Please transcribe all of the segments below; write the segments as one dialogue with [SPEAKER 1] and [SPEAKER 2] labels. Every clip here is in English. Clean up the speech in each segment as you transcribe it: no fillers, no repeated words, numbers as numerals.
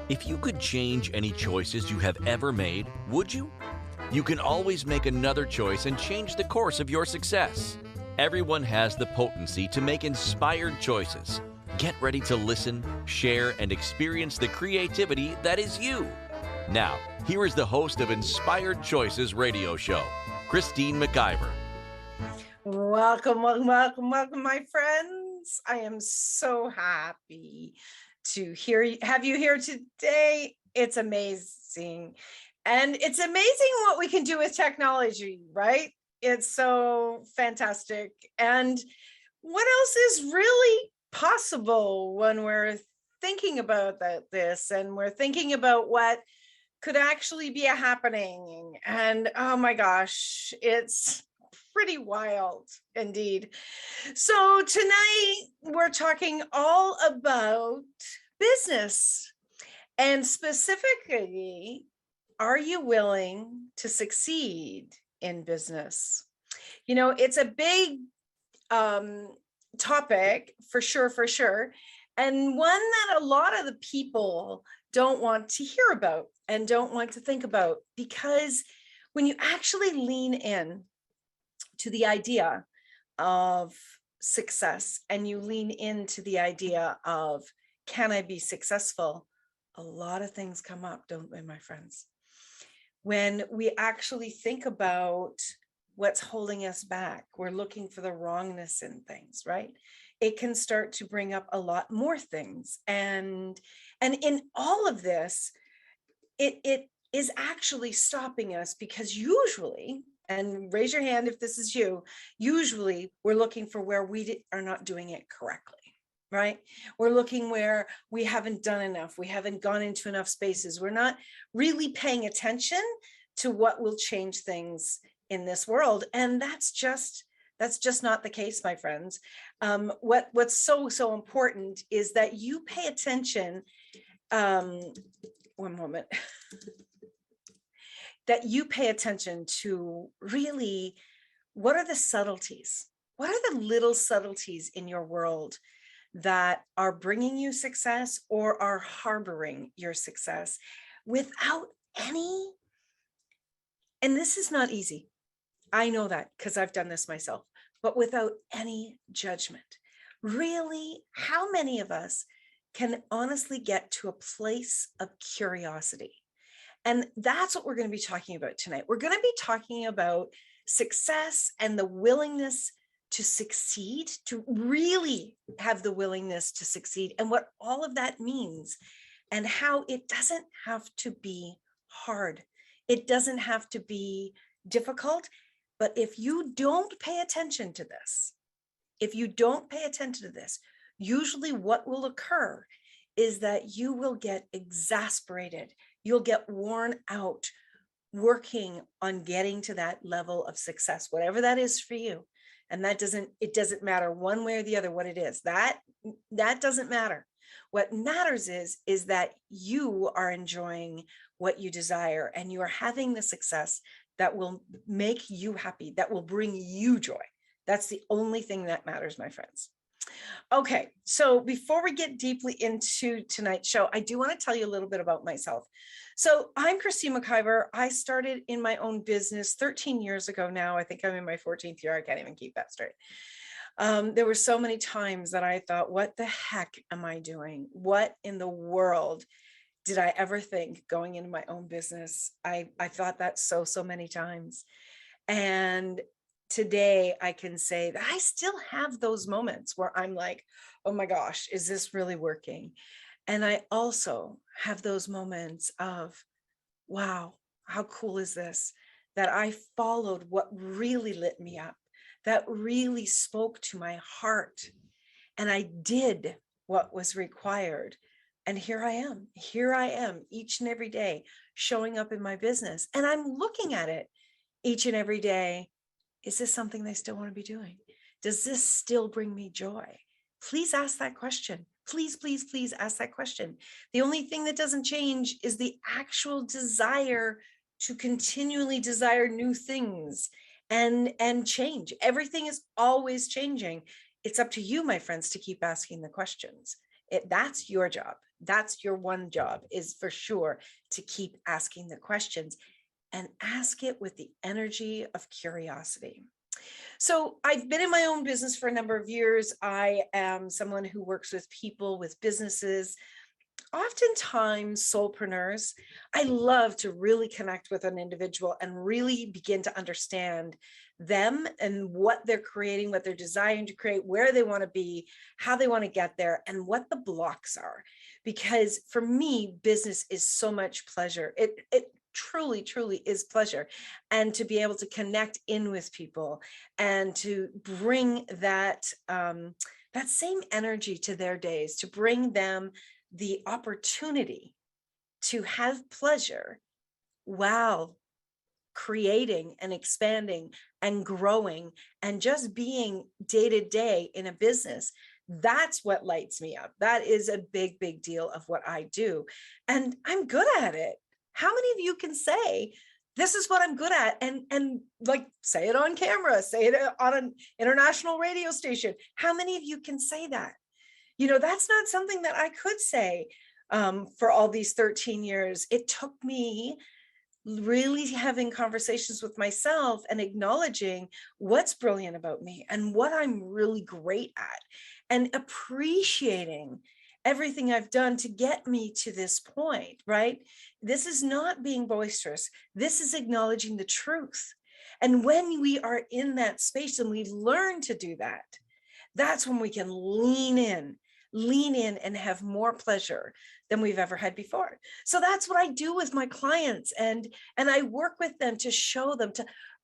[SPEAKER 1] If you could change any choices you have ever made, would you? You can always make another choice and change the course of your success. Everyone has the potency to make inspired choices. Get ready to listen, share, and experience the creativity that is you. Now, here is the host of Inspired Choices radio show, Christine McIver.
[SPEAKER 2] Welcome, my friends. I am so happy to have you here today. It's amazing. And it's amazing what we can do with technology, right? It's so fantastic. And what else is really possible when we're thinking about this and we're thinking about what could actually be happening? And oh my gosh, it's pretty wild indeed. So tonight we're talking all about business, and specifically, are you willing to succeed in business? You know, it's a big topic for sure, and one that a lot of the people don't want to hear about and don't want to think about, because when you actually lean in to the idea of success and you lean into the idea of, can I be successful? A lot of things come up, don't they, my friends? When we actually think about what's holding us back, we're looking for the wrongness in things, right? It can start to bring up a lot more things. And in all of this, it is actually stopping us, because usually, and raise your hand if this is you, usually we're looking for where we are not doing it correctly, right? We're looking where we haven't done enough. We haven't gone into enough spaces. We're not really paying attention to what will change things in this world. And that's just not the case, my friends. What's so important is that you pay attention. One moment. That you pay attention to really, what are the subtleties? What are the little subtleties in your world that are bringing you success or are harboring your success without any, and this is not easy. I know that because I've done this myself, but without any judgment. Really, how many of us can honestly get to a place of curiosity? And that's what we're going to be talking about tonight. We're going to be talking about success and the willingness to succeed, to really have the willingness to succeed, and what all of that means, and how it doesn't have to be hard. It doesn't have to be difficult. But if you don't pay attention to this, usually what will occur is that you will get exasperated. You'll get worn out working on getting to that level of success, whatever that is for you. And it doesn't matter one way or the other what it is. That doesn't matter. What matters is that you are enjoying what you desire and you are having the success that will make you happy, that will bring you joy. That's the only thing that matters, my friends. Okay, so before we get deeply into tonight's show, I do want to tell you a little bit about myself. So I'm Christine McIver. I started in my own business 13 years ago now. I think I'm in my 14th year. I can't even keep that straight. There were so many times that I thought, what the heck am I doing? What in the world did I ever think going into my own business? I thought that so many times. And today I can say that I still have those moments where I'm like, oh my gosh, is this really working? And I also have those moments of, wow, how cool is this? That I followed what really lit me up, that really spoke to my heart. And I did what was required. And here I am each and every day showing up in my business. And I'm looking at it each and every day. Is this something they still want to be doing? Does this still bring me joy? Please ask that question. Please ask that question. The only thing that doesn't change is the actual desire to continually desire new things and change. Everything is always changing. It's up to you, my friends, to keep asking the questions. That's your job. That's your one job, is for sure to keep asking the questions and ask it with the energy of curiosity. So I've been in my own business for a number of years. I am someone who works with people, with businesses, oftentimes solopreneurs. I love to really connect with an individual and really begin to understand them and what they're creating, what they're desiring to create, where they want to be, how they want to get there, and what the blocks are. Because for me, business is so much pleasure. It truly, truly is pleasure. And to be able to connect in with people and to bring that, that same energy to their days, to bring them the opportunity to have pleasure while creating and expanding and growing and just being day to day in a business. That's what lights me up. That is a big, big deal of what I do. And I'm good at it. How many of you can say, this is what I'm good at, and like say it on camera, say it on an international radio station? How many of you can say that? That's not something that I could say for all these 13 years. It took me really having conversations with myself and acknowledging what's brilliant about me and what I'm really great at, and appreciating everything I've done to get me to this point, right? This is not being boisterous. This is acknowledging the truth. And when we are in that space and we learn to do that, that's when we can lean in and have more pleasure than we've ever had before. So that's what I do with my clients. And I work with them to show them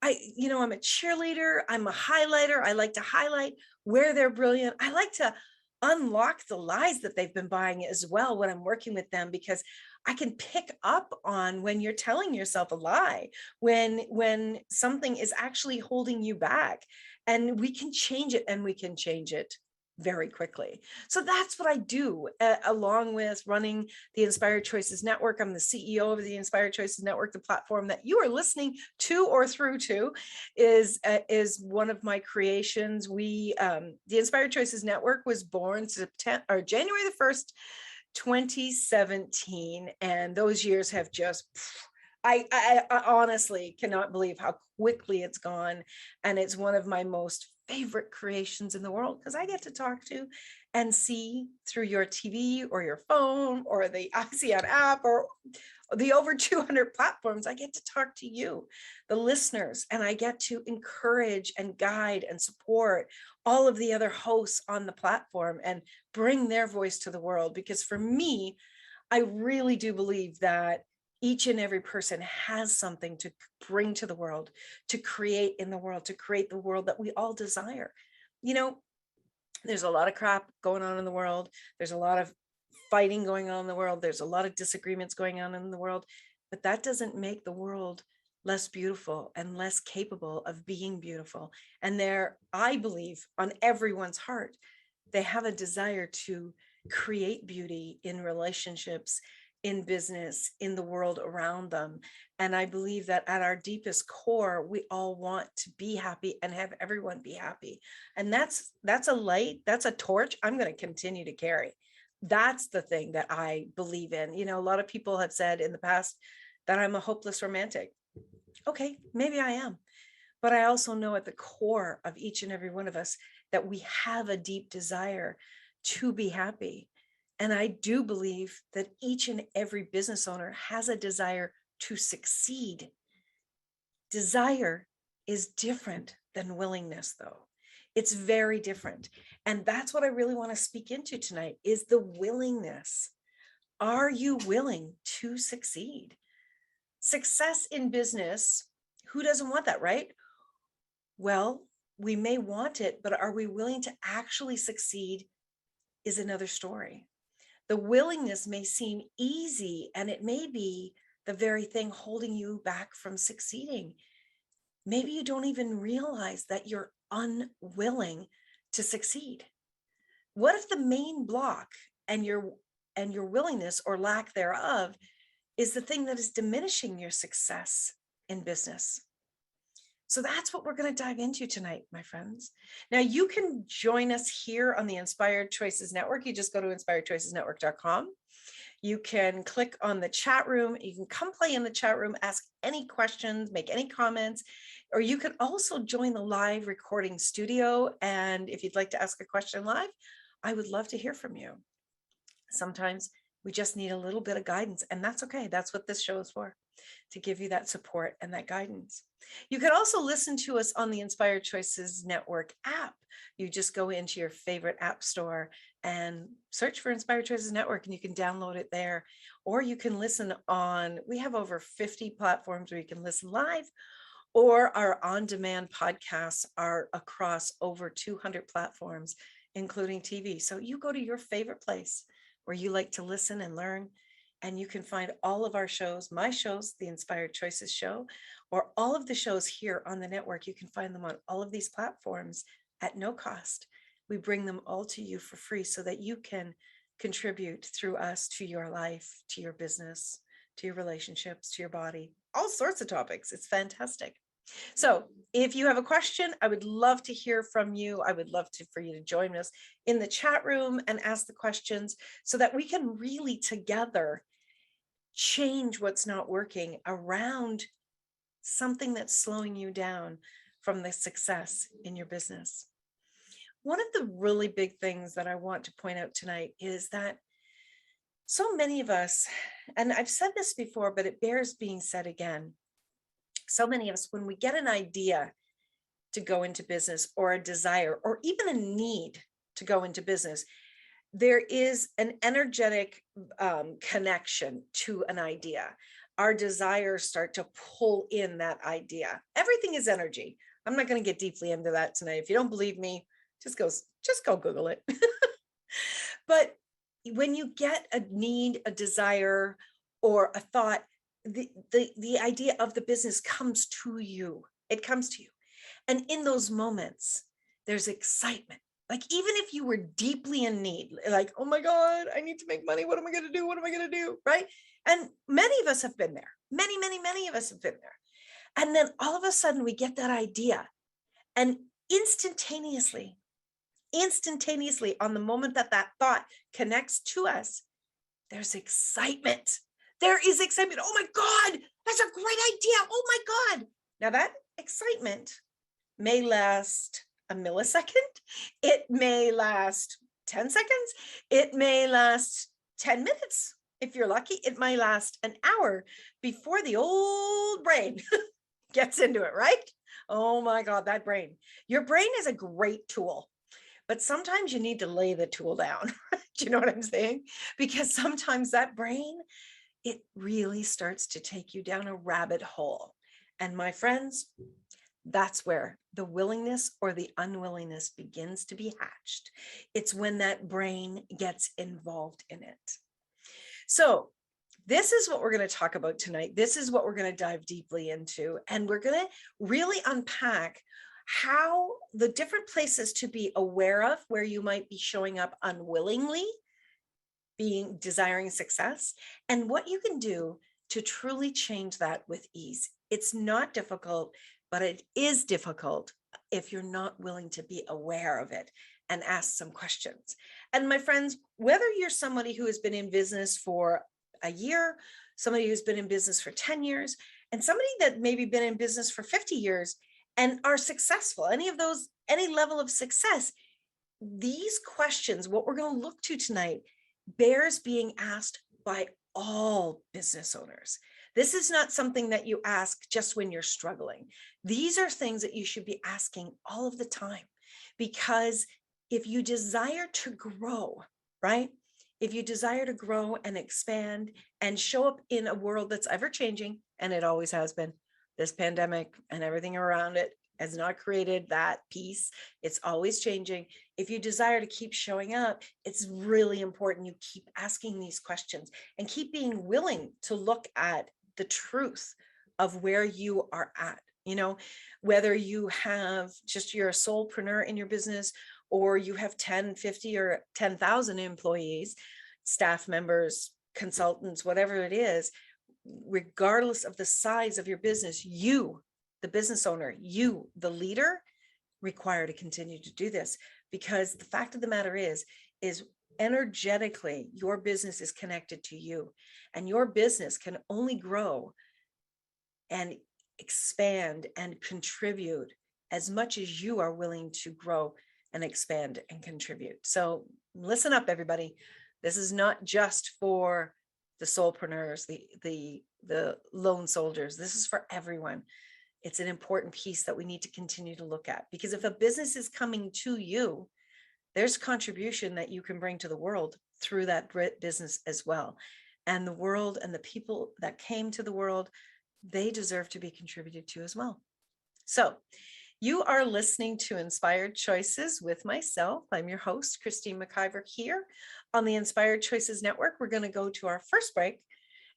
[SPEAKER 2] I'm a cheerleader. I'm a highlighter. I like to highlight where they're brilliant. I like to unlock the lies that they've been buying as well when I'm working with them, because I can pick up on when you're telling yourself a lie, when something is actually holding you back, and we can change it, and we can change it very quickly. So that's what I do, along with running the Inspired Choices Network. I'm the CEO of the Inspired Choices Network. The platform that you are listening to or through to is one of my creations. The Inspired Choices Network was born January the 1st, 2017, and those years have just I honestly cannot believe how quickly it's gone. And it's one of my most favorite creations in the world, because I get to talk to and see through your TV or your phone or the Axion app or the over 200 platforms. I get to talk to you, the listeners, and I get to encourage and guide and support all of the other hosts on the platform and bring their voice to the world. Because for me, I really do believe that each and every person has something to bring to the world, to create in the world, to create the world that we all desire. There's a lot of crap going on in the world. There's a lot of fighting going on in the world. There's a lot of disagreements going on in the world, but that doesn't make the world less beautiful and less capable of being beautiful. And I believe, on everyone's heart, they have a desire to create beauty in relationships, in business, in the world around them. And I believe that at our deepest core, we all want to be happy and have everyone be happy. And that's a light, that's a torch I'm going to continue to carry. That's the thing that I believe in. A lot of people have said in the past that I'm a hopeless romantic. Okay, maybe I am. But I also know at the core of each and every one of us that we have a deep desire to be happy. And I do believe that each and every business owner has a desire to succeed. Desire is different than willingness, though. It's very different. And that's what I really want to speak into tonight, is the willingness. Are you willing to succeed? Success in business, who doesn't want that, right? Well, we may want it, but are we willing to actually succeed is another story. The willingness may seem easy, and it may be the very thing holding you back from succeeding. Maybe you don't even realize that you're unwilling to succeed. What if the main block and your willingness or lack thereof is the thing that is diminishing your success in business? So that's what we're going to dive into tonight, my friends. Now, you can join us here on the Inspired Choices Network. You just go to inspiredchoicesnetwork.com. You can click on the chat room. You can come play in the chat room, ask any questions, make any comments, or you can also join the live recording studio. And if you'd like to ask a question live, I would love to hear from you. Sometimes we just need a little bit of guidance, and that's okay. That's what this show is for, to give you that support and that guidance. You can also listen to us on the Inspired Choices Network app. You just go into your favorite app store and search for Inspired Choices Network, and you can download it there. Or you can listen on, we have over 50 platforms where you can listen live, or our on-demand podcasts are across over 200 platforms, including TV. So you go to your favorite place where you like to listen and learn, and you can find all of our shows, my shows, the Inspired Choices show, or all of the shows here on the network. You can find them on all of these platforms at no cost. We bring them all to you for free so that you can contribute through us to your life, to your business, to your relationships, to your body, all sorts of topics. It's fantastic. So if you have a question, I would love to hear from you. I would love for you to join us in the chat room and ask the questions so that we can really together change what's not working around something that's slowing you down from the success in your business. One of the really big things that I want to point out tonight is that so many of us, and I've said this before, but it bears being said again, so many of us, when we get an idea to go into business, or a desire, or even a need to go into business, there is an energetic connection to an idea. Our desires start to pull in that idea. Everything is energy. I'm not going to get deeply into that tonight. If you don't believe me, just go Google it. But when you get a need, a desire, or a thought, the idea of the business comes to you. It comes to you. And in those moments, there's excitement. Like, even if you were deeply in need, like, oh my God, I need to make money. What am I going to do? What am I going to do? Right. And many of us have been there. Many of us have been there. And then all of a sudden we get that idea, and instantaneously on the moment that that thought connects to us, there's excitement. There is excitement. Oh my God, that's a great idea. Oh my God. Now that excitement may last a millisecond. It may last 10 seconds. It may last 10 minutes. If you're lucky, it might last an hour before the old brain gets into it, right? Oh my God, that brain. Your brain is a great tool, but sometimes you need to lay the tool down. Do you know what I'm saying? Because sometimes that brain, it really starts to take you down a rabbit hole. And my friends, that's where the willingness or the unwillingness begins to be hatched. It's when that brain gets involved in it. So this is what we're going to talk about tonight. This is what we're going to dive deeply into. And we're going to really unpack how the different places to be aware of where you might be showing up unwillingly, desiring success, and what you can do to truly change that with ease. It's not difficult, but it is difficult if you're not willing to be aware of it and ask some questions. And my friends, whether you're somebody who has been in business for a year, somebody who's been in business for 10 years, and somebody that maybe been in business for 50 years and are successful, any level of success, these questions, what we're going to look to tonight, bears being asked by all business owners. This is not something that you ask just when you're struggling. These are things that you should be asking all of the time, because if you desire to grow, right? If you desire to grow and expand and show up in a world that's ever changing, and it always has been, this pandemic and everything around it has not created that peace. It's always changing. If you desire to keep showing up, it's really important you keep asking these questions and keep being willing to look at the truth of where you are at. You know, whether you have you're a solopreneur in your business, or you have 10, 50, or 10,000 employees, staff members, consultants, whatever it is, regardless of the size of your business, the business owner, you, the leader, require to continue to do this, because the fact of the matter is energetically, your business is connected to you, and your business can only grow and expand and contribute as much as you are willing to grow and expand and contribute. So listen up, everybody. This is not just for the soulpreneurs, the lone soldiers. This is for everyone. It's an important piece that we need to continue to look at, because if a business is coming to you, there's contribution that you can bring to the world through that business as well. And the world and the people that came to the world, they deserve to be contributed to as well. So you are listening to Inspired Choices with myself. I'm your host, Christine McIver, here on the Inspired Choices Network. We're going to go to our first break.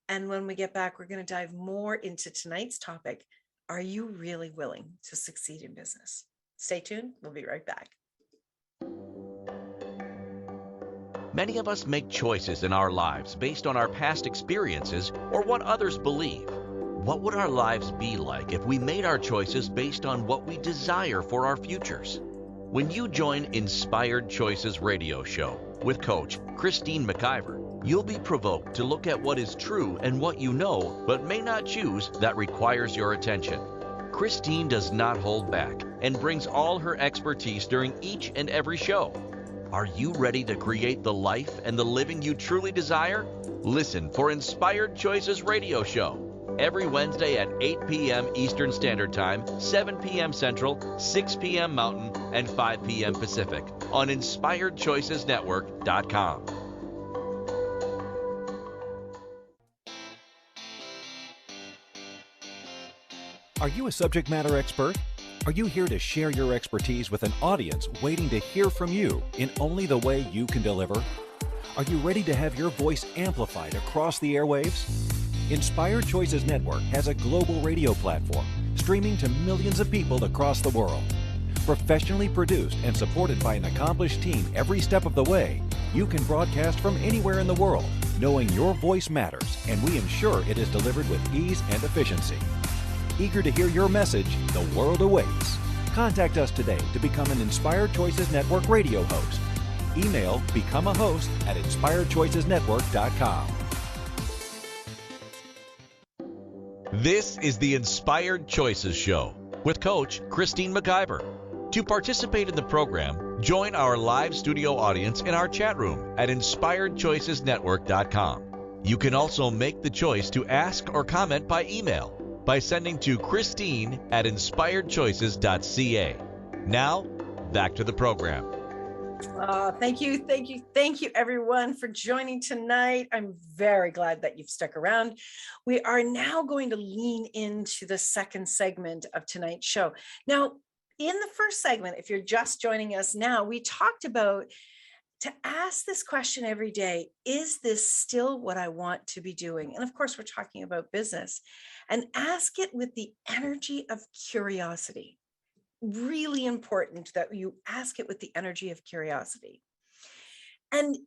[SPEAKER 2] And when we get back, we're going to dive more into tonight's topic. Are you really willing to succeed in business? Stay tuned. We'll be right back.
[SPEAKER 1] Many of us make choices in our lives based on our past experiences or what others believe. What would our lives be like if we made our choices based on what we desire for our futures? When you join Inspired Choices Radio Show with Coach Christine McIver, you'll be provoked to look at what is true and what you know but may not choose that requires your attention. Christine does not hold back and brings all her expertise during each and every show. Are you ready to create the life and the living you truly desire? Listen for Inspired Choices Radio Show every Wednesday at 8 p.m. Eastern Standard Time, 7 p.m. Central, 6 p.m. Mountain, and 5 p.m. Pacific on InspiredChoicesNetwork.com.
[SPEAKER 3] Are you a subject matter expert? Are you here to share your expertise with an audience waiting to hear from you in only the way you can deliver? Are you ready to have your voice amplified across the airwaves? Inspired Choices Network has a global radio platform streaming to millions of people across the world. Professionally produced and supported by an accomplished team every step of the way, you can broadcast from anywhere in the world, knowing your voice matters, and we ensure it is delivered with ease and efficiency. Eager to hear your message, the world awaits. Contact us today to become an Inspired Choices Network radio host. Email becomeahost@inspiredchoicesnetwork.com.
[SPEAKER 1] This is the Inspired Choices Show with Coach Christine McIver. To participate in the program, join our live studio audience in our chat room at InspiredChoicesNetwork.com. You can also make the choice to ask or comment by email by sending to Christine@InspiredChoices.ca. Now, back to the program.
[SPEAKER 2] Thank you, everyone, for joining tonight. I'm very glad that you've stuck around. We are now going to lean into the second segment of tonight's show. Now, in the first segment, if you're just joining us now, we talked about to ask this question every day: is this still what I want to be doing? And of course, we're talking about business. And ask it with the energy of curiosity. Really important that you ask it with the energy of curiosity. And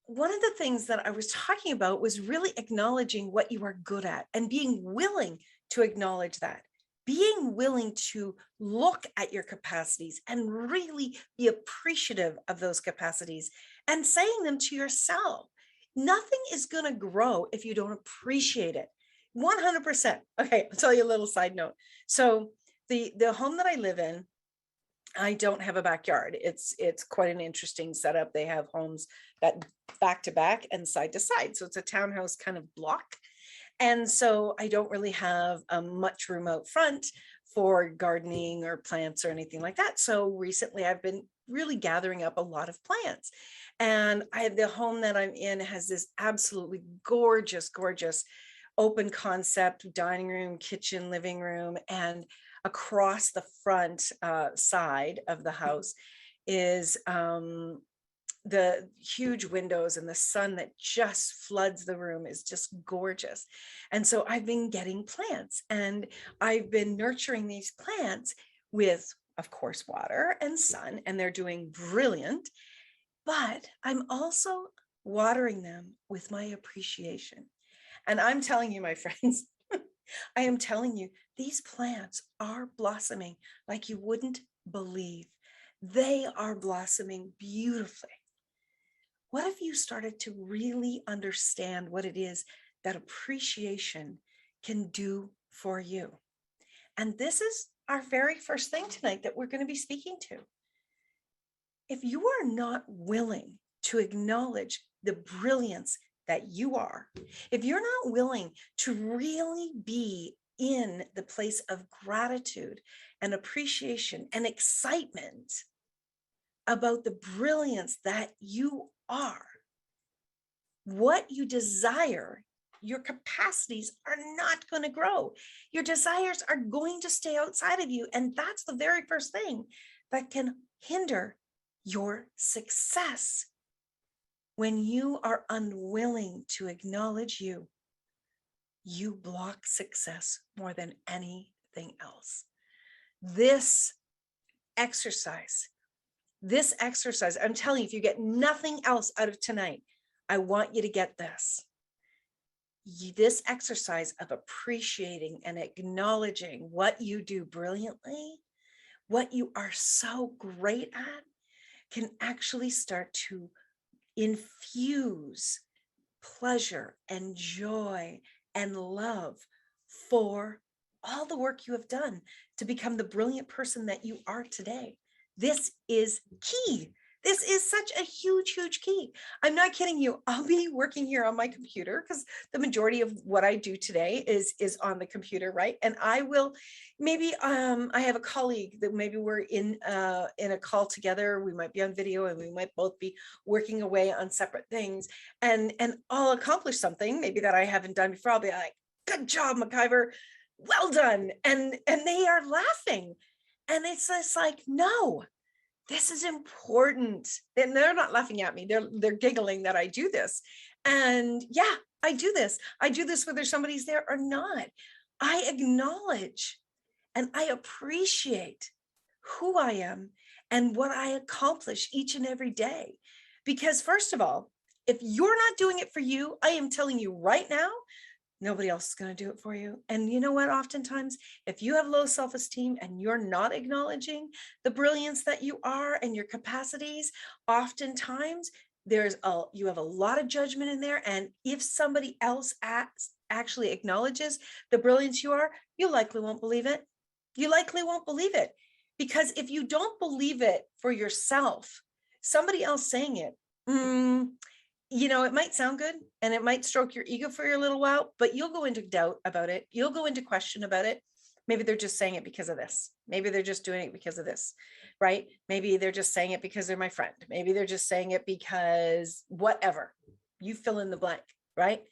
[SPEAKER 2] one of the things that I was talking about was really acknowledging what you are good at and being willing to acknowledge that. Being willing to look at your capacities and really be appreciative of those capacities and saying them to yourself. Nothing is going to grow if you don't appreciate it. 100%. Okay, I'll tell you a little side note. So the home that I live in, I don't have a backyard. It's quite an interesting setup. They have homes that back to back and side to side. So it's a townhouse kind of block. And so I don't really have much room out front for gardening or plants or anything like that. So recently I've been really gathering up a lot of plants. And the home that I'm in has this absolutely gorgeous open concept dining room, kitchen, living room, and across the front side of the house is the huge windows, and the sun that just floods the room is just gorgeous. And so I've been getting plants, and I've been nurturing these plants with, of course, water and sun, and they're doing brilliant. But I'm also watering them with my appreciation. And I'm telling you, my friends, I am telling you, these plants are blossoming like you wouldn't believe. They are blossoming beautifully. What if you started to really understand what it is that appreciation can do for you? And this is our very first thing tonight that we're going to be speaking to. If you are not willing to acknowledge the brilliance that you are, if you're not willing to really be in the place of gratitude and appreciation and excitement about the brilliance that you are, what you desire, your capacities are not going to grow. Your desires are going to stay outside of you. And that's the very first thing that can hinder your success. When you are unwilling to acknowledge you, you block success more than anything else. This exercise, I'm telling you, if you get nothing else out of tonight, I want you to get this. This exercise of appreciating and acknowledging what you do brilliantly, what you are so great at, can actually start to infuse pleasure and joy and love for all the work you have done to become the brilliant person that you are today. This is key. This is such a huge, huge key. I'm not kidding you. I'll be working here on my computer because the majority of what I do today is on the computer, right? And I will maybe I have a colleague that maybe we're in a call together. We might be on video and we might both be working away on separate things. And I'll accomplish something maybe that I haven't done before. I'll be like, "Good job, McIver. Well done." And they are laughing. And it's just like, no. This is important. And they're not laughing at me. They're giggling that I do this. And yeah, I do this. I do this whether somebody's there or not. I acknowledge and I appreciate who I am and what I accomplish each and every day. Because first of all, if you're not doing it for you, I am telling you right now, nobody else is going to do it for you. And you know what? Oftentimes, if you have low self-esteem and you're not acknowledging the brilliance that you are and your capacities, oftentimes you have a lot of judgment in there. And if somebody else actually acknowledges the brilliance you are, you likely won't believe it. You likely won't believe it. Because if you don't believe it for yourself, somebody else saying it, it might sound good and it might stroke your ego for a little while, but you'll go into doubt about it. You'll go into question about it. Maybe they're just saying it because of this. Maybe they're just doing it because of this, right? Maybe they're just saying it because they're my friend. Maybe they're just saying it because whatever. You fill in the blank, right?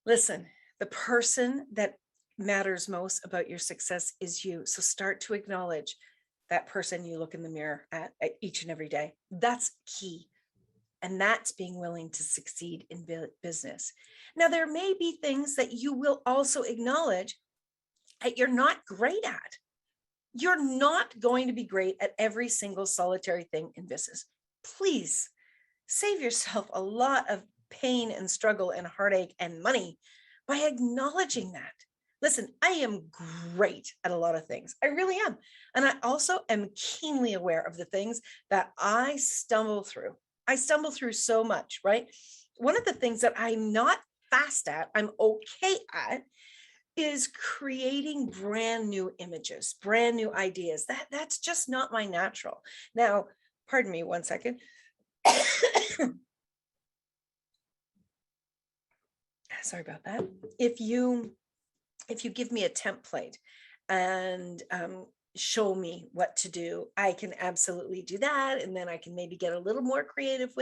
[SPEAKER 2] Listen, the person that matters most about your success is you. So start to acknowledge that person you look in the mirror at each and every day. That's key. And that's being willing to succeed in business. Now, there may be things that you will also acknowledge that you're not great at. You're not going to be great at every single solitary thing in business. Please save yourself a lot of pain and struggle and heartache and money by acknowledging that. Listen, I am great at a lot of things. I really am. And I also am keenly aware of the things that I stumble through. I stumble through so much, right? One of the things that I'm not fast at, I'm okay at, is creating brand new images, brand new ideas. That's just not my natural. Now, pardon me 1 second. Sorry about that. If you give me a template and show me what to do, I can absolutely do that. And then I can maybe get a little more creative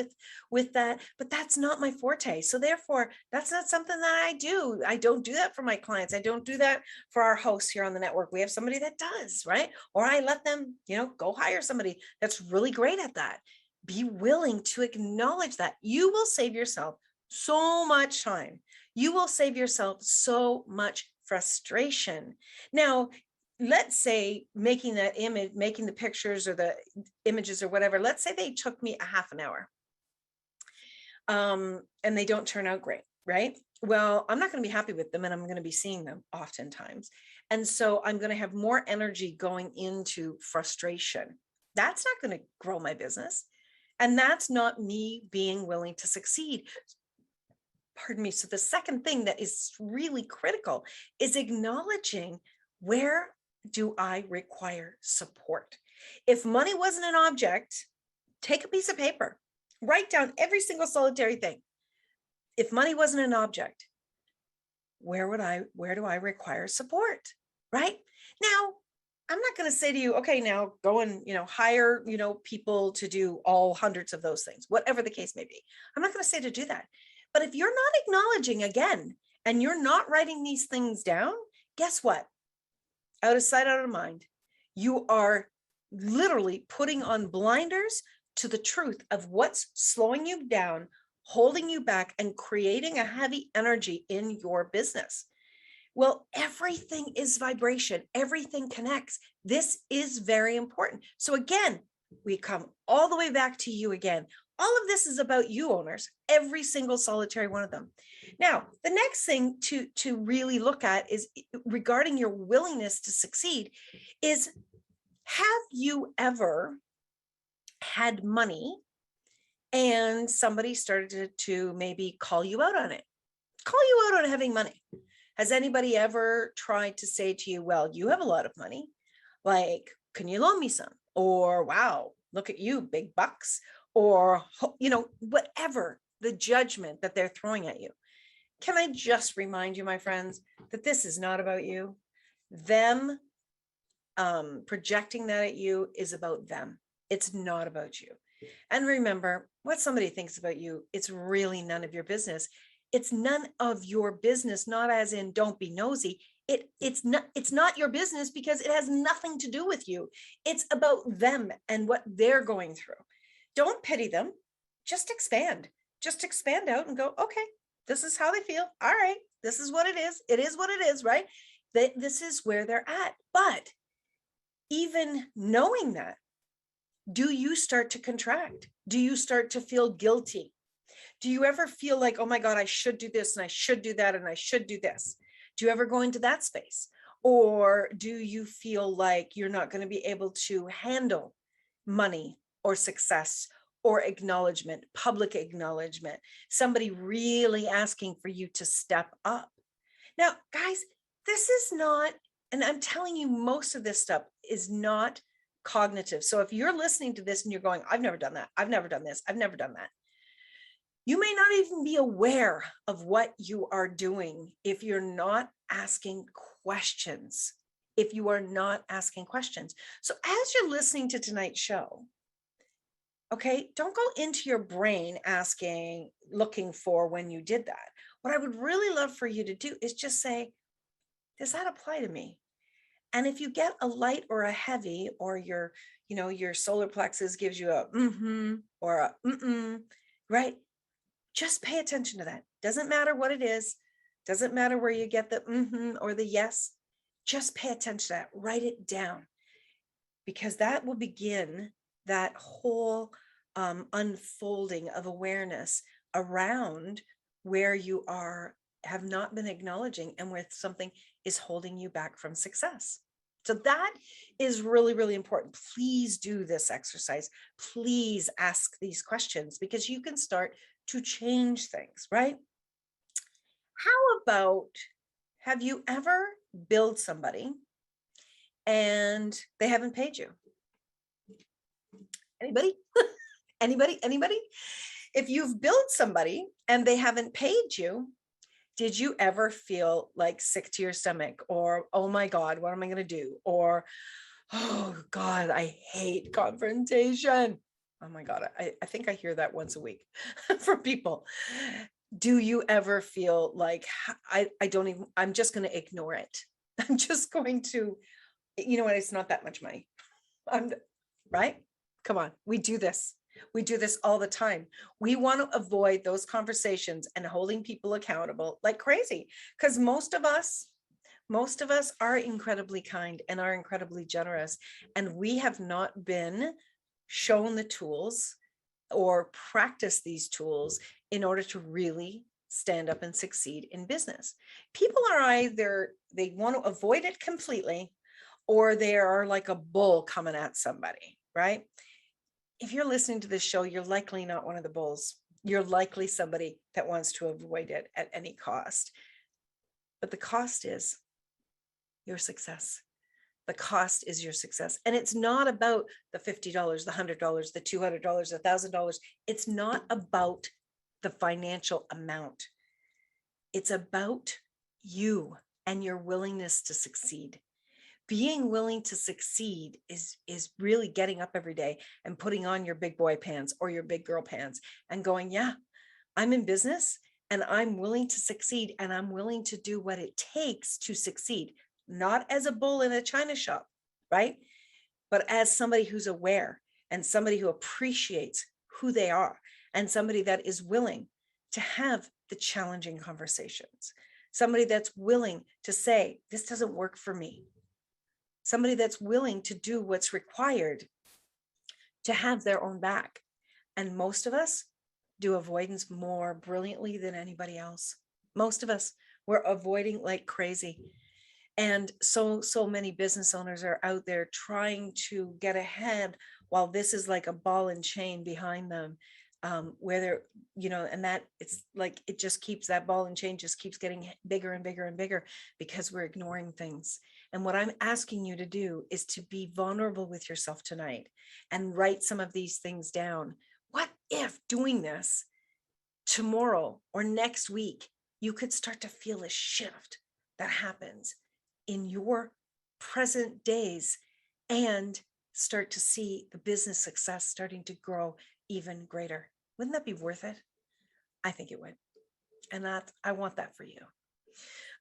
[SPEAKER 2] with that, but that's not my forte. So therefore, that's not something that I do. I don't do that for my clients. I don't do that for our hosts here on the network. We have somebody that does, right? Or I let them, go hire somebody that's really great at that. Be willing to acknowledge that. You will save yourself so much time. You will save yourself so much frustration. Now, let's say making that image, making the pictures or the images or whatever, let's say they took me a half an hour and they don't turn out great. right? Well, I'm not going to be happy with them, and I'm going to be seeing them oftentimes. And so I'm going to have more energy going into frustration. That's not going to grow my business. And that's not me being willing to succeed. Pardon me. So the second thing that is really critical is acknowledging, where do I require support? If money wasn't an object, take a piece of paper, write down every single solitary thing. If money wasn't an object, where do I require support? Right? Now, I'm not going to say to you, okay, now go and, hire, people to do all hundreds of those things, whatever the case may be. I'm not going to say to do that. But if you're not acknowledging, again, and you're not writing these things down, guess what? Out of sight, out of mind. You are literally putting on blinders to the truth of what's slowing you down, holding you back, and creating a heavy energy in your business. Well, everything is vibration. Everything connects. This is very important. So again, we come all the way back to you again. All of this is about you, owners, every single solitary one of them. Now, the next thing to really look at is regarding your willingness to succeed is, have you ever had money and somebody started to maybe call you out on it? Call you out on having money. Has anybody ever tried to say to you, well, you have a lot of money, like, can you loan me some? Or, wow, look at you, big bucks. Or, whatever the judgment that they're throwing at you. Can I just remind you, my friends, that this is not about you. Them projecting that at you is about them. It's not about you. And remember, what somebody thinks about you, it's really none of your business. It's none of your business, not as in don't be nosy. It's not your business, because it has nothing to do with you. It's about them and what they're going through. Don't pity them. Just expand. Just expand out and go, okay, this is how they feel. All right, this is what it is. It is what it is, right? This is where they're at. But even knowing that, do you start to contract? Do you start to feel guilty? Do you ever feel like, oh my God, I should do this and I should do that and I should do this? Do you ever go into that space? Or do you feel like you're not going to be able to handle money or success or acknowledgement, public acknowledgement, somebody really asking for you to step up? Now, guys, this is not, and I'm telling you, most of this stuff is not cognitive. So if you're listening to this and you're going, I've never done that, I've never done this, I've never done that, you may not even be aware of what you are doing if you're not asking questions. If you are not asking questions. So as you're listening to tonight's show, okay, don't go into your brain looking for when you did that. What I would really love for you to do is just say, does that apply to me? And if you get a light or a heavy, or your solar plexus gives you a or a right? Just pay attention to that. Doesn't matter what it is. Doesn't matter where you get the or the yes. Just pay attention to that. Write it down, because that will begin that whole unfolding of awareness around where you have not been acknowledging and where something is holding you back from success. So that is really, really important. Please do this exercise. Please ask these questions, because you can start to change things, right? How about, have you ever billed somebody and they haven't paid you? Anybody? Anybody? If you've billed somebody and they haven't paid you, did you ever feel like sick to your stomach, or, oh my God, what am I going to do? Or, oh God, I hate confrontation. Oh my God, I think I hear that once a week from people. Do you ever feel like, I'm just going to ignore it. I'm just going to, you know what, it's not that much money. Right? Come on, we do this. We do this all the time. We want to avoid those conversations and holding people accountable like crazy, because most of us are incredibly kind and are incredibly generous, and we have not been shown the tools or practice these tools in order to really stand up and succeed in business. People are either they want to avoid it completely, or they are like a bull coming at somebody, right? If you're listening to this show, you're likely not one of the bulls. You're likely somebody that wants to avoid it at any cost. But the cost is your success. The cost is your success. And it's not about the $50, the $100, the $200, $1,000. It's not about the financial amount. It's about you and your willingness to succeed. Being willing to succeed is really getting up every day and putting on your big boy pants or your big girl pants and going, yeah, I'm in business and I'm willing to succeed, and I'm willing to do what it takes to succeed, not as a bull in a china shop, right? But as somebody who's aware and somebody who appreciates who they are and somebody that is willing to have the challenging conversations, somebody that's willing to say, this doesn't work for me. Somebody that's willing to do what's required to have their own back. And most of us do avoidance more brilliantly than anybody else. Most of us, we're avoiding like crazy. And so many business owners are out there trying to get ahead while this is like a ball and chain behind them, where they're, and that it's like, it just keeps, that ball and chain just keeps getting bigger and bigger and bigger because we're ignoring things. And what I'm asking you to do is to be vulnerable with yourself tonight and write some of these things down. What if doing this tomorrow or next week, you could start to feel a shift that happens in your present days and start to see the business success starting to grow even greater? Wouldn't that be worth it? I think it would. And I want that for you.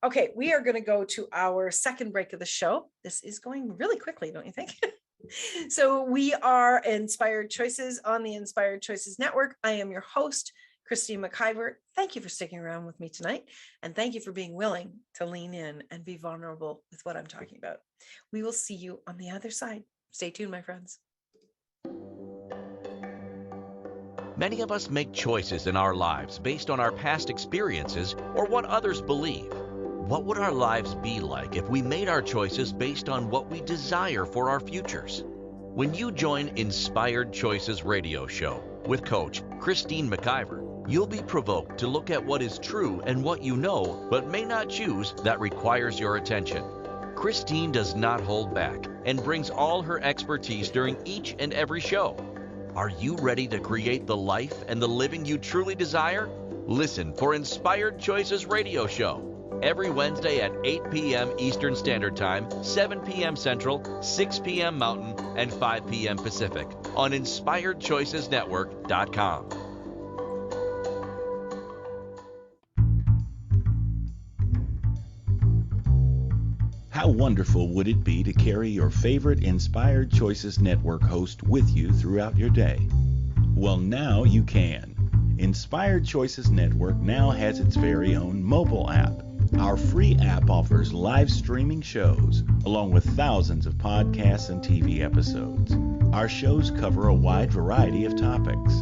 [SPEAKER 2] Okay, we are going to go to our second break of the show. This is going really quickly, don't you think? So we are Inspired Choices on the Inspired Choices Network. I am your host, Christine McIver. Thank you for sticking around with me tonight. And thank you for being willing to lean in and be vulnerable with what I'm talking about. We will see you on the other side. Stay tuned, my friends.
[SPEAKER 1] Many of us make choices in our lives based on our past experiences or what others believe. What would our lives be like if we made our choices based on what we desire for our futures? When you join Inspired Choices radio show with Coach Christine McIver, you'll be provoked to look at what is true and what you know but may not choose that requires your attention. Christine does not hold back and brings all her expertise during each and every show. Are you ready to create the life and the living you truly desire? Listen for Inspired Choices radio show every Wednesday at 8 p.m. Eastern Standard Time, 7 p.m. Central, 6 p.m. Mountain, and 5 p.m. Pacific on InspiredChoicesNetwork.com.
[SPEAKER 4] How wonderful would it be to carry your favorite Inspired Choices Network host with you throughout your day? Well, now you can. Inspired Choices Network now has its very own mobile app. Our free app offers live streaming shows, along with thousands of podcasts and TV episodes. Our shows cover a wide variety of topics.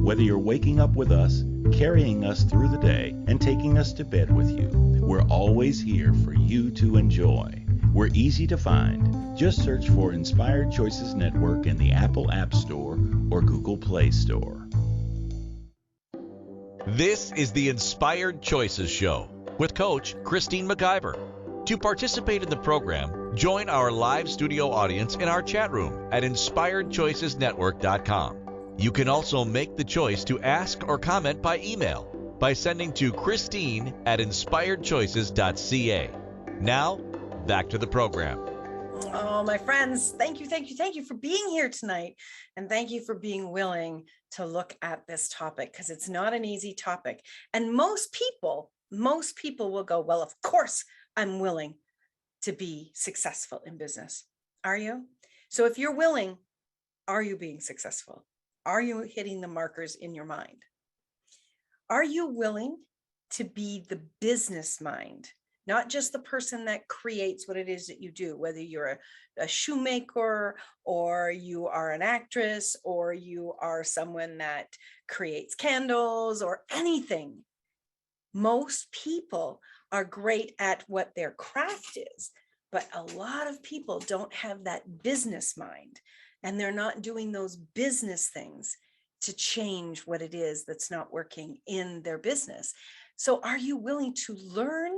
[SPEAKER 4] Whether you're waking up with us, carrying us through the day, and taking us to bed with you, we're always here for you to enjoy. We're easy to find. Just search for Inspired Choices Network in the Apple App Store or Google Play Store.
[SPEAKER 1] This is the Inspired Choices Show with Coach Christine McIver. To participate in the program, join our live studio audience in our chat room at InspiredChoicesNetwork.com. You can also make the choice to ask or comment by email by sending to Christine@InspiredChoices.ca. Now, back to the program.
[SPEAKER 2] Oh, my friends, thank you for being here tonight. And thank you for being willing to look at this topic, because it's not an easy topic. And most people will go, well, of course, I'm willing to be successful in business. Are you? So if you're willing, are you being successful? Are you hitting the markers in your mind? Are you willing to be the business mind? Not just the person that creates what it is that you do, whether you're a shoemaker or you are an actress or you are someone that creates candles or anything. Most people are great at what their craft is, but a lot of people don't have that business mind, and they're not doing those business things to change what it is that's not working in their business. So are you willing to learn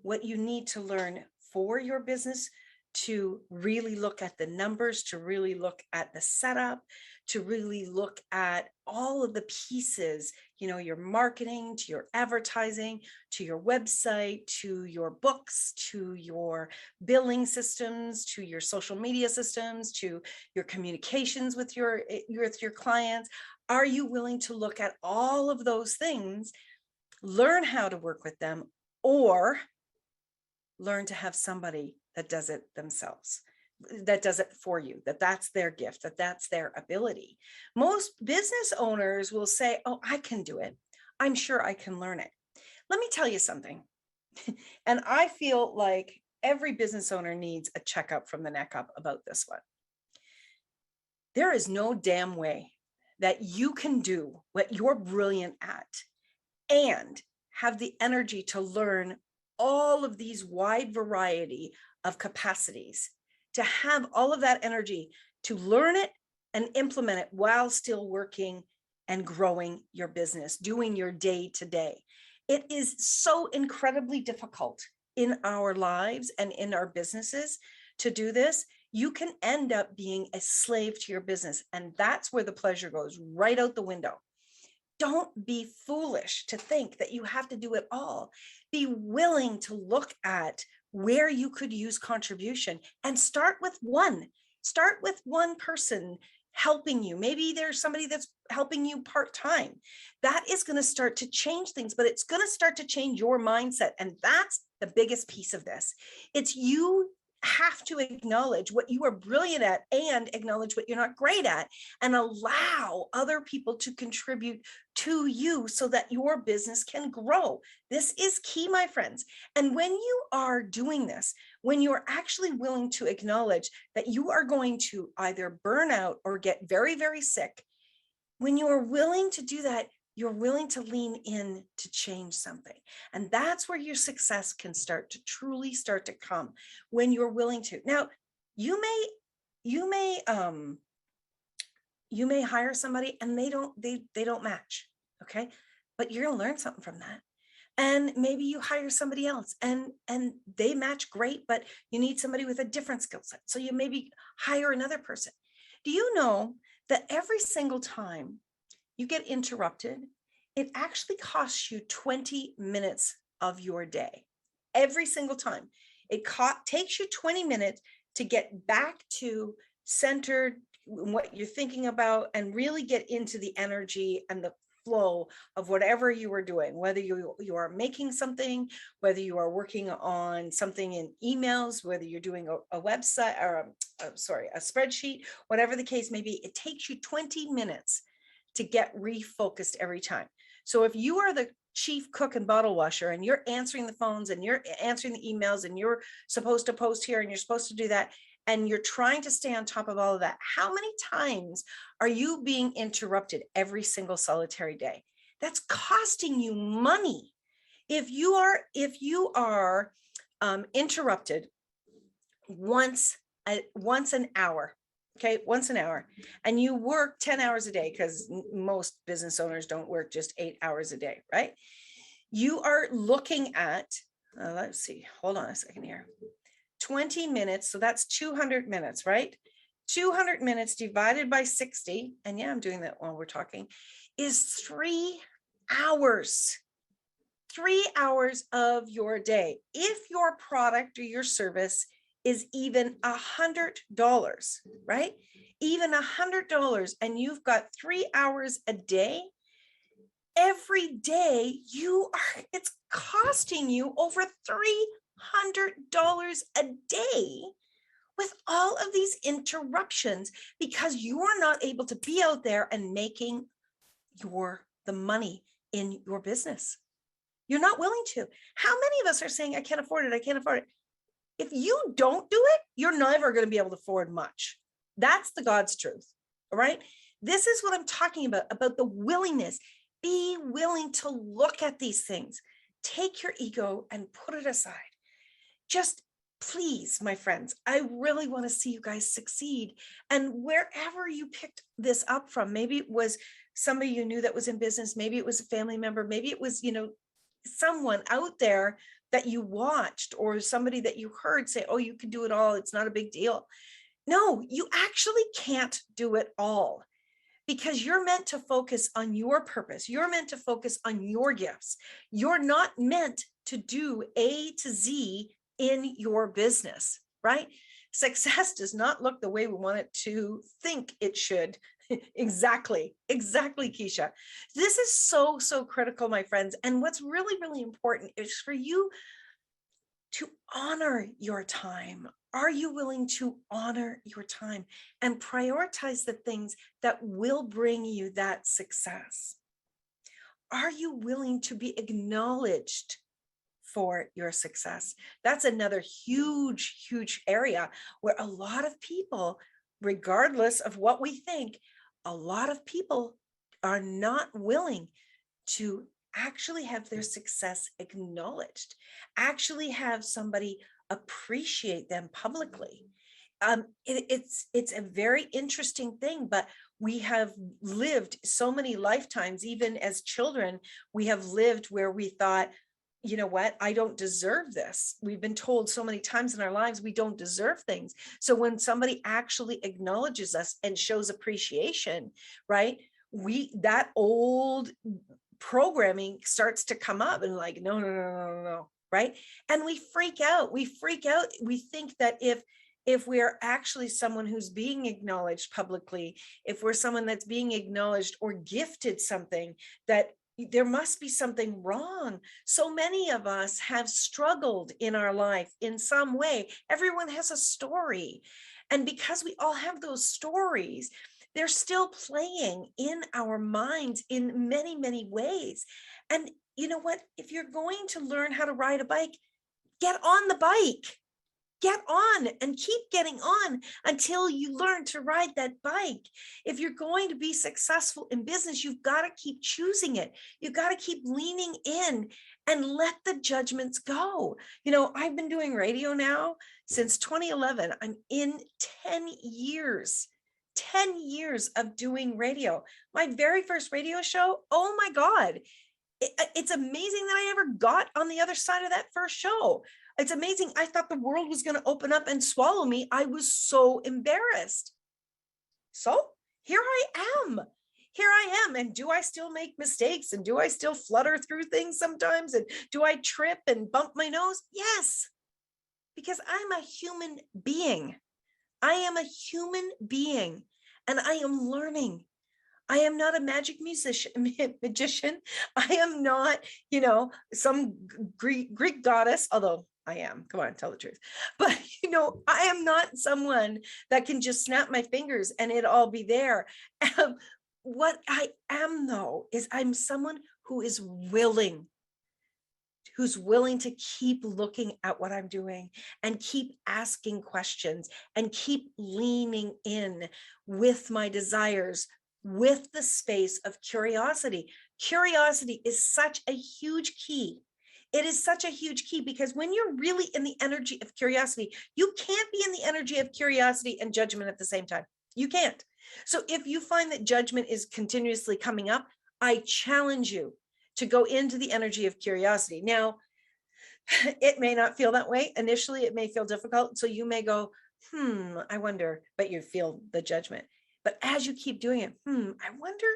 [SPEAKER 2] what you need to learn for your business, to really look at the numbers, to really look at the setup, to really look at all of the pieces, your marketing, to your advertising, to your website, to your books, to your billing systems, to your social media systems, to your communications with your clients? Are you willing to look at all of those things, learn how to work with them, or learn to have somebody that does it themselves, that does it for you, that's their gift, that's their ability? Most business owners will say, oh, I can do it. I'm sure I can learn it. Let me tell you something. And I feel like every business owner needs a checkup from the neck up about this one. There is no damn way that you can do what you're brilliant at and have the energy to learn all of these wide variety of capacities, to have all of that energy to learn it and implement it while still working and growing your business, doing your day to day. It is so incredibly difficult in our lives and in our businesses to do this. You can end up being a slave to your business, and that's where the pleasure goes right out the window. Don't be foolish to think that you have to do it all. Be willing to look at where you could use contribution and start with one. Start with one person helping you. Maybe there's somebody that's helping you part-time. That is going to start to change things, but it's going to start to change your mindset. And that's the biggest piece of this. It's you have to acknowledge what you are brilliant at and acknowledge what you're not great at, and allow other people to contribute to you so that your business can grow. This is key, my friends. And when you are doing this, when you're actually willing to acknowledge that you are going to either burn out or get very, very sick, when you are willing to do that, you're willing to lean in to change something. And that's where your success can start to truly start to come, when you're willing to. Now, you may hire somebody and they don't match. Okay. But you're going to learn something from that. And maybe you hire somebody else and they match great, but you need somebody with a different skill set. So you maybe hire another person. Do you know that every single time you get interrupted, it actually costs you 20 minutes of your day? Every single time. It takes you 20 minutes to get back to centered what you're thinking about and really get into the energy and the flow of whatever you are doing, whether you are making something, whether you are working on something in emails, whether you're doing a website or a spreadsheet, whatever the case may be. It takes you 20 minutes to get refocused every time. So if you are the chief cook and bottle washer and you're answering the phones and you're answering the emails and you're supposed to post here and you're supposed to do that, and you're trying to stay on top of all of that, how many times are you being interrupted every single solitary day? That's costing you money. If you are interrupted once an hour, okay, once an hour, and you work 10 hours a day, because most business owners don't work just 8 hours a day, right? You are looking at, let's see, hold on a second here, 20 minutes. So that's 200 minutes, right? 200 minutes divided by 60. And yeah, I'm doing that while we're talking, is 3 hours. 3 hours of your day. If your product or your service is even $100, right? Even $100, and you've got 3 hours a day, every day it's costing you over $300 a day with all of these interruptions, because you are not able to be out there and making the money in your business. You're not willing to. How many of us are saying, I can't afford it, I can't afford it? If you don't do it, you're never going to be able to afford much. That's the God's truth. All right. This is what I'm talking about the willingness. Be willing to look at these things. take your ego and put it aside. Just please, my friends, I really want to see you guys succeed. And wherever you picked this up from, maybe it was somebody you knew that was in business, maybe it was a family member, maybe it was, someone out there that you watched, or somebody that you heard say, oh, you can do it all, it's not a big deal. No, you actually can't do it all, because you're meant to focus on your purpose. You're meant to focus on your gifts. You're not meant to do A to Z in your business, right? Success does not look the way we want it to think it should. Exactly, Keisha. This is so, so critical, my friends. And what's really, really important is for you to honor your time. Are you willing to honor your time and prioritize the things that will bring you that success? Are you willing to be acknowledged for your success? That's another huge, huge area where a lot of people, regardless of what we think, a lot of people are not willing to actually have their success acknowledged, actually have somebody appreciate them publicly. It's a very interesting thing, but we have lived so many lifetimes, even as children, we have lived where we thought, you know what, I don't deserve this. We've been told so many times in our lives we don't deserve things. So when somebody actually acknowledges us and shows appreciation, right, that old programming starts to come up and like, no, right? And we freak out. We think that if we're actually someone who's being acknowledged publicly, if we're someone that's being acknowledged or gifted something, that there must be something wrong. So many of us have struggled in our life in some way. Everyone has a story. And because we all have those stories, they're still playing in our minds in many, many ways. And you know what? If you're going to learn how to ride a bike, get on the bike. Get on and keep getting on until you learn to ride that bike. If you're going to be successful in business, you've got to keep choosing it. You've got to keep leaning in and let the judgments go. I've been doing radio now since 2011. I'm in 10 years of doing radio. My very first radio show, oh my God, it's amazing that I ever got on the other side of that first show. It's amazing. I thought the world was going to open up and swallow me. I was so embarrassed. So here I am. And do I still make mistakes? And do I still flutter through things sometimes? And do I trip and bump my nose? Yes, because I'm a human being. I am a human being, and I am learning. I am not a magic magician. I am not, some Greek goddess, although I am. Come on, tell the truth. But, I am not someone that can just snap my fingers and it all be there. What I am, though, is I'm someone who is who's willing to keep looking at what I'm doing and keep asking questions and keep leaning in with my desires, with the space of curiosity. Curiosity is such a huge key. It is such a huge key, because when you're really in the energy of curiosity, you can't be in the energy of curiosity and judgment at the same time. You can't. So if you find that judgment is continuously coming up, I challenge you to go into the energy of curiosity. Now, it may not feel that way. Initially, it may feel difficult. So you may go, I wonder, but you feel the judgment. But as you keep doing it, I wonder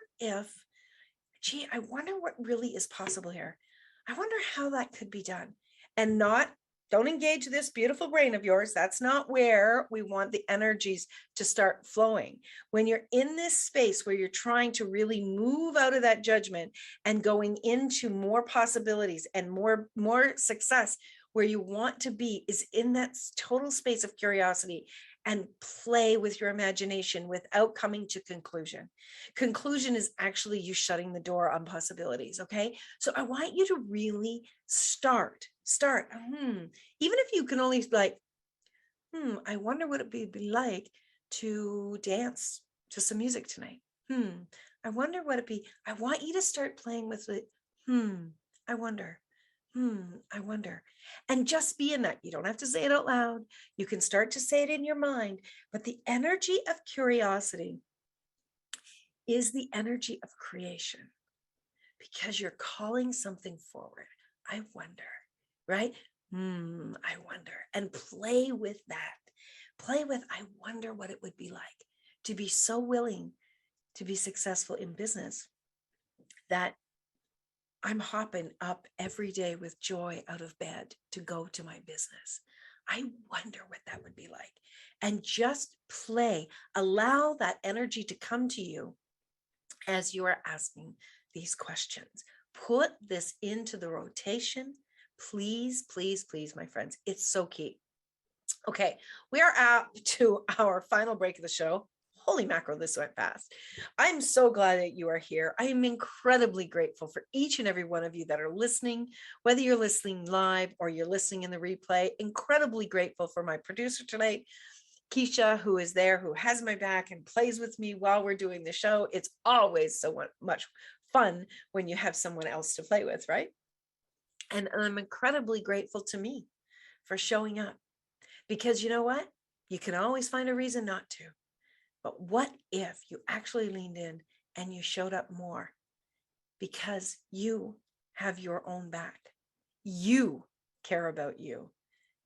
[SPEAKER 2] what really is possible here. I wonder how that could be done. And don't engage this beautiful brain of yours. That's not where we want the energies to start flowing. When you're in this space where you're trying to really move out of that judgment and going into more possibilities and more success, where you want to be is in that total space of curiosity and play with your imagination without coming to conclusion. Conclusion is actually you shutting the door on possibilities, okay? So I want you to really start. Even if you can only I wonder what it would be like to dance to some music tonight. I wonder what it'd be. I want you to start playing with it. I wonder. I wonder. And just be in that. You don't have to say it out loud. You can start to say it in your mind, but the energy of curiosity is the energy of creation because you're calling something forward. I wonder, right? I wonder. And play with that. Play with, I wonder what it would be like to be so willing to be successful in business that I'm hopping up every day with joy out of bed to go to my business. I wonder what that would be like. And just play, allow that energy to come to you as you are asking these questions. Put this into the rotation. Please, please, please, my friends. It's so key. Okay, we are up to our final break of the show. Holy mackerel, this went fast. I'm so glad that you are here. I am incredibly grateful for each and every one of you that are listening, whether you're listening live or you're listening in the replay. Incredibly grateful for my producer tonight, Keisha, who is there, who has my back and plays with me while we're doing the show. It's always so much fun when you have someone else to play with, right? And I'm incredibly grateful to me for showing up, because you know what? You can always find a reason not to. But what if you actually leaned in and you showed up more because you have your own back? You care about you.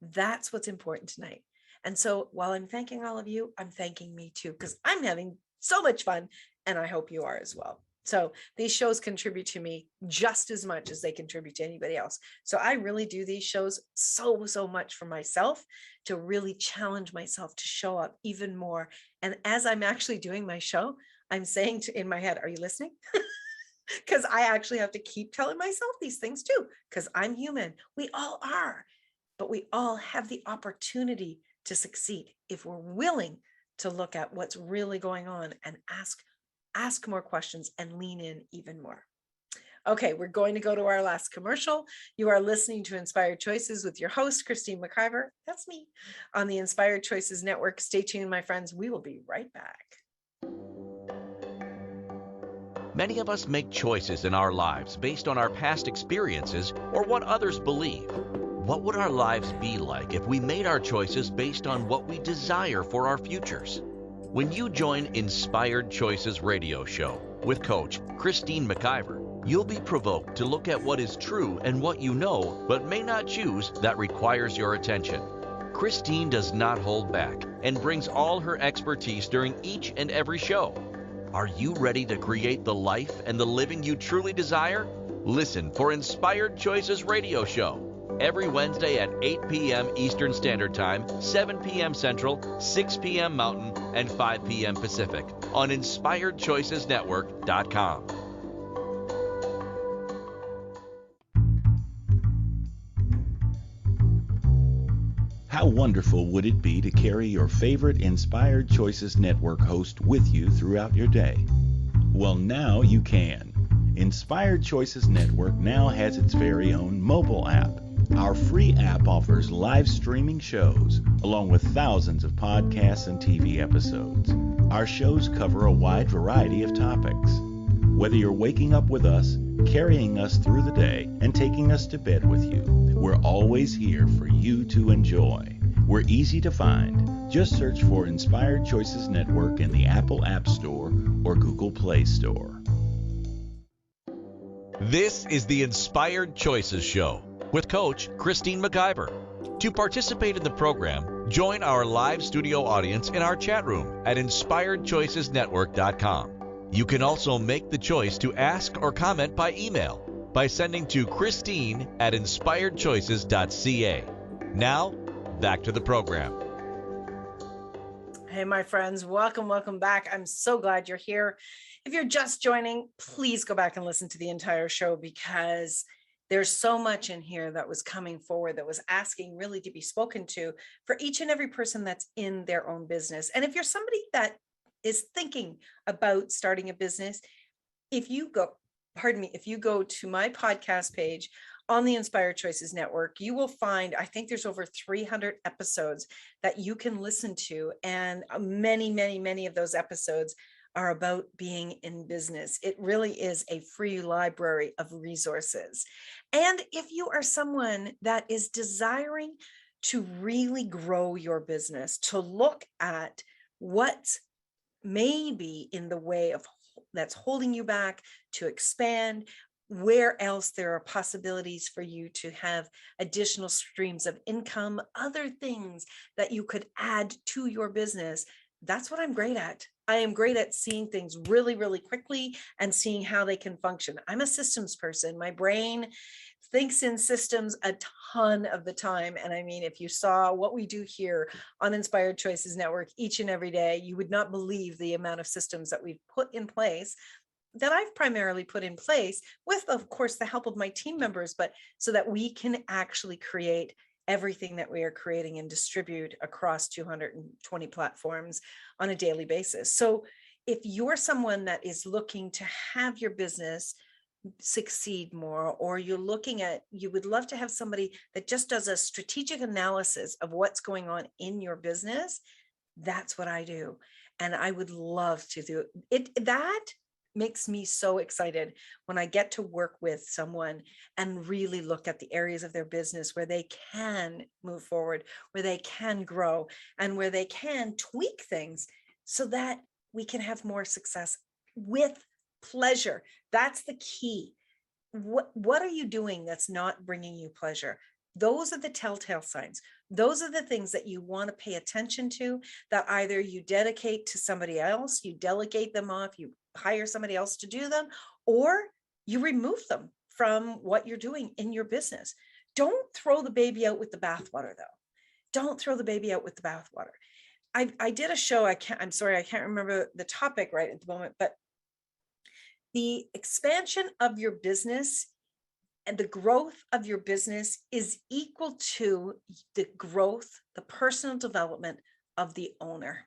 [SPEAKER 2] That's what's important tonight. And so while I'm thanking all of you, I'm thanking me too, because I'm having so much fun and I hope you are as well. So these shows contribute to me just as much as they contribute to anybody else. So I really do these shows so much for myself, to really challenge myself to show up even more. And as I'm actually doing my show, I'm saying in my head, are you listening? Because I actually have to keep telling myself these things too, because I'm human. We all are, but we all have the opportunity to succeed if we're willing to look at what's really going on and ask more questions and lean in even more. Okay, we're going to go to our last commercial. You are listening to Inspired Choices with your host, Christine McIver. That's me on the Inspired Choices Network. Stay tuned, my friends. We will be right back.
[SPEAKER 1] Many of us make choices in our lives based on our past experiences or what others believe. What would our lives be like if we made our choices based on what we desire for our futures? When you join Inspired Choices Radio Show with Coach Christine McIver, you'll be provoked to look at what is true and what you know but may not choose that requires your attention. Christine does not hold back and brings all her expertise during each and every show. Are you ready to create the life and the living you truly desire? Listen for Inspired Choices Radio Show every Wednesday at 8 p.m. Eastern Standard Time, 7 p.m. Central, 6 p.m. Mountain, and 5 p.m. Pacific on InspiredChoicesNetwork.com.
[SPEAKER 4] How wonderful would it be to carry your favorite Inspired Choices Network host with you throughout your day? Well, now you can. Inspired Choices Network now has its very own mobile app. Our free app offers live streaming shows, along with thousands of podcasts and TV episodes. Our shows cover a wide variety of topics. Whether you're waking up with us, carrying us through the day, and taking us to bed with you, we're always here for you to enjoy. We're easy to find. Just search for Inspired Choices Network in the Apple App Store or Google Play Store.
[SPEAKER 1] This is the Inspired Choices Show with Coach Christine McIver. To participate in the program, join our live studio audience in our chat room at InspiredChoicesNetwork.com. You can also make the choice to ask or comment by email by sending to Christine@InspiredChoices.ca. Now, back to the program.
[SPEAKER 2] Hey, my friends, welcome back. I'm so glad you're here. If you're just joining, please go back and listen to the entire show, because there's so much in here that was coming forward, that was asking really to be spoken to for each and every person that's in their own business. And if you're somebody that is thinking about starting a business, if you go to my podcast page on the Inspired Choices Network, you will find, I think there's over 300 episodes that you can listen to. And many of those episodes are about being in business. It really is a free library of resources. And if you are someone that is desiring to really grow your business, to look at what may be in the way of that's holding you back, to expand, where else there are possibilities for you to have additional streams of income, other things that you could add to your business. That's what I'm great at. I am great at seeing things really, really quickly and seeing how they can function. I'm a systems person. My brain thinks in systems a ton of the time. And I mean, if you saw what we do here on Inspired Choices Network each and every day, you would not believe the amount of systems that we've put in place, that I've primarily put in place with, of course, the help of my team members, but so that we can actually create everything that we are creating and distribute across 220 platforms on a daily basis. So if you're someone that is looking to have your business succeed more, or you would love to have somebody that just does a strategic analysis of what's going on in your business, that's what I do. And I would love to do it. That makes me so excited when I get to work with someone and really look at the areas of their business where they can move forward, where they can grow, and where they can tweak things so that we can have more success with pleasure. That's the key. What are you doing that's not bringing you pleasure? Those are the telltale signs. Those are the things that you want to pay attention to, that either you dedicate to somebody else, you delegate them off, you hire somebody else to do them, or you remove them from what you're doing in your business. Don't throw the baby out with the bathwater, though. Don't throw the baby out with the bathwater. I did a show. I'm sorry, I can't remember the topic right at the moment, but the expansion of your business and the growth of your business is equal to the growth, the personal development of the owner.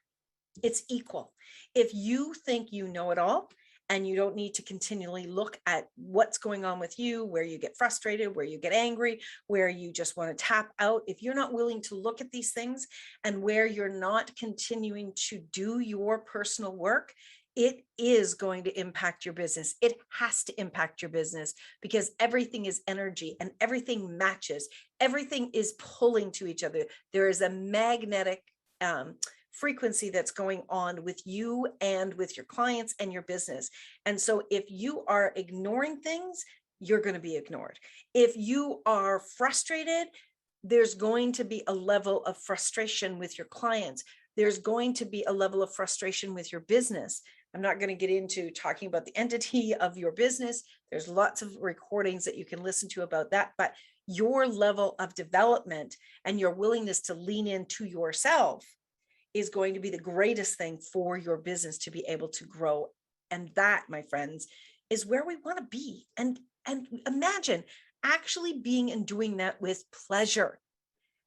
[SPEAKER 2] It's equal. If you think you know it all and you don't need to continually look at what's going on with you, where you get frustrated, where you get angry, where you just want to tap out, if you're not willing to look at these things and where you're not continuing to do your personal work, it is going to impact your business. It has to impact your business because everything is energy and everything matches. Everything is pulling to each other. There is a magnetic frequency that's going on with you and with your clients and your business. And so if you are ignoring things, you're going to be ignored. If you are frustrated, there's going to be a level of frustration with your clients. There's going to be a level of frustration with your business. I'm not going to get into talking about the entity of your business. There's lots of recordings that you can listen to about that, but your level of development and your willingness to lean into yourself is going to be the greatest thing for your business to be able to grow. And that, my friends, is where we want to be. And imagine actually being and doing that with pleasure.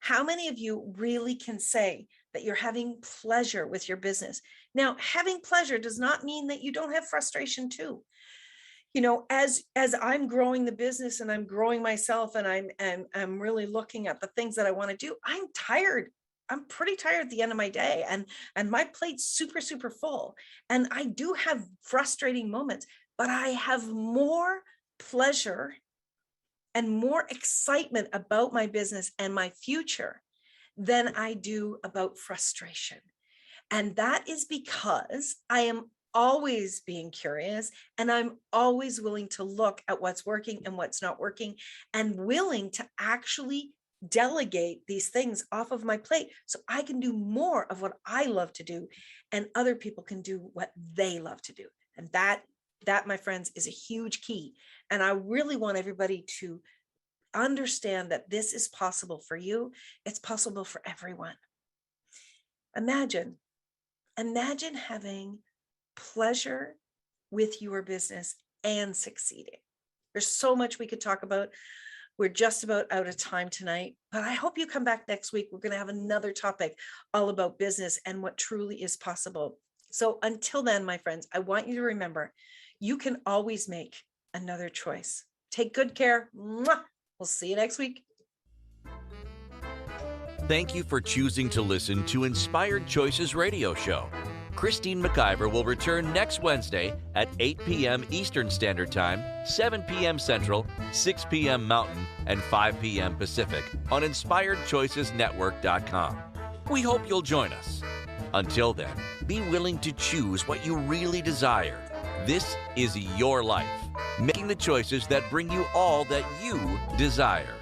[SPEAKER 2] How many of you really can say that you're having pleasure with your business? Now, having pleasure does not mean that you don't have frustration too. You know, as I'm growing the business and I'm growing myself and I'm really looking at the things that I want to do, I'm tired. I'm pretty tired at the end of my day and my plate's super, super full. And I do have frustrating moments, but I have more pleasure and more excitement about my business and my future than I do about frustration. And that is because I am always being curious and I'm always willing to look at what's working and what's not working and willing to actually delegate these things off of my plate so I can do more of what I love to do and other people can do what they love to do. And that, my friends, is a huge key. And I really want everybody to understand that this is possible for you. It's possible for everyone. Imagine having pleasure with your business and succeeding. There's so much we could talk about. We're just about out of time tonight, but I hope you come back next week. We're going to have another topic all about business and what truly is possible. So until then, my friends, I want you to remember, you can always make another choice. Take good care. Mwah! We'll see you next week.
[SPEAKER 1] Thank you for choosing to listen to Inspired Choices Radio Show. Christine McIver will return next Wednesday at 8 p.m. Eastern Standard Time, 7 p.m. Central, 6 p.m. Mountain, and 5 p.m. Pacific on InspiredChoicesNetwork.com. We hope you'll join us. Until then, be willing to choose what you really desire. This is your life, making the choices that bring you all that you desire.